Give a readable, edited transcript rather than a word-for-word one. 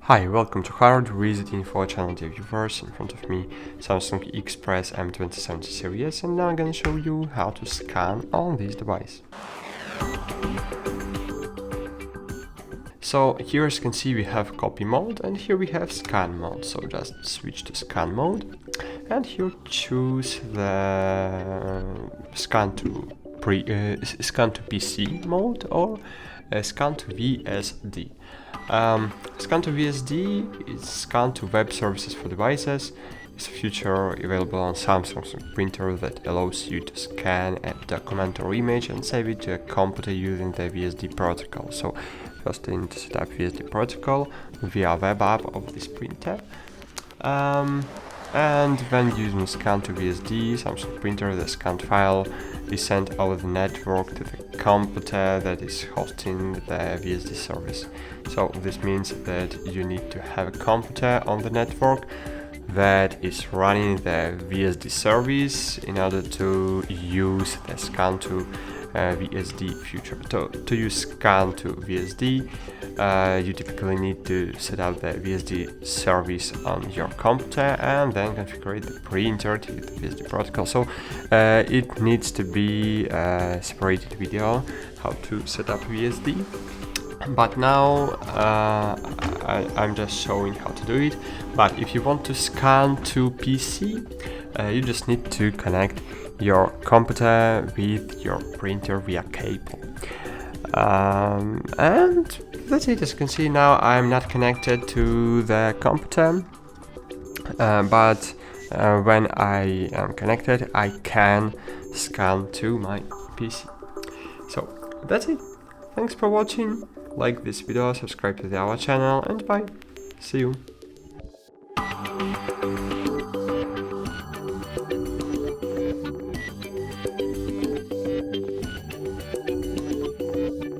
Hi, welcome to HardReset.Info channel, dear viewers. In front of me, Samsung Xpress M2070 series, and now I'm gonna show you how to scan on this device. So here as you can see we have copy mode and here we have scan mode. So just switch to scan mode and here choose the scan to PC mode or scan to VSD. Scan to VSD is scan to web services for devices. It's a feature available on Samsung printer that allows you to scan a document or image and save it to a computer using the VSD protocol. So first you need to set up VSD protocol via web app of this printer. And when using scan to VSD, Samsung printer, the scanned file is sent over the network to the computer that is hosting the VSD service. So this means that you need to have a computer on the network that is running the VSD service in order to use the scan to VSD feature. To use scan to VSD, you typically need to set up the VSD service on your computer and then configure the printer to the VSD protocol. So it needs to be a separated video how to set up VSD. But now I'm just showing how to do it. But if you want to scan to PC, you just need to connect your computer with your printer via cable. And that's it. As you can see now I'm not connected to the computer, but when I am connected I can scan to my PC. So that's it. Thanks for watching. Like this video, subscribe to our channel, and bye. See you.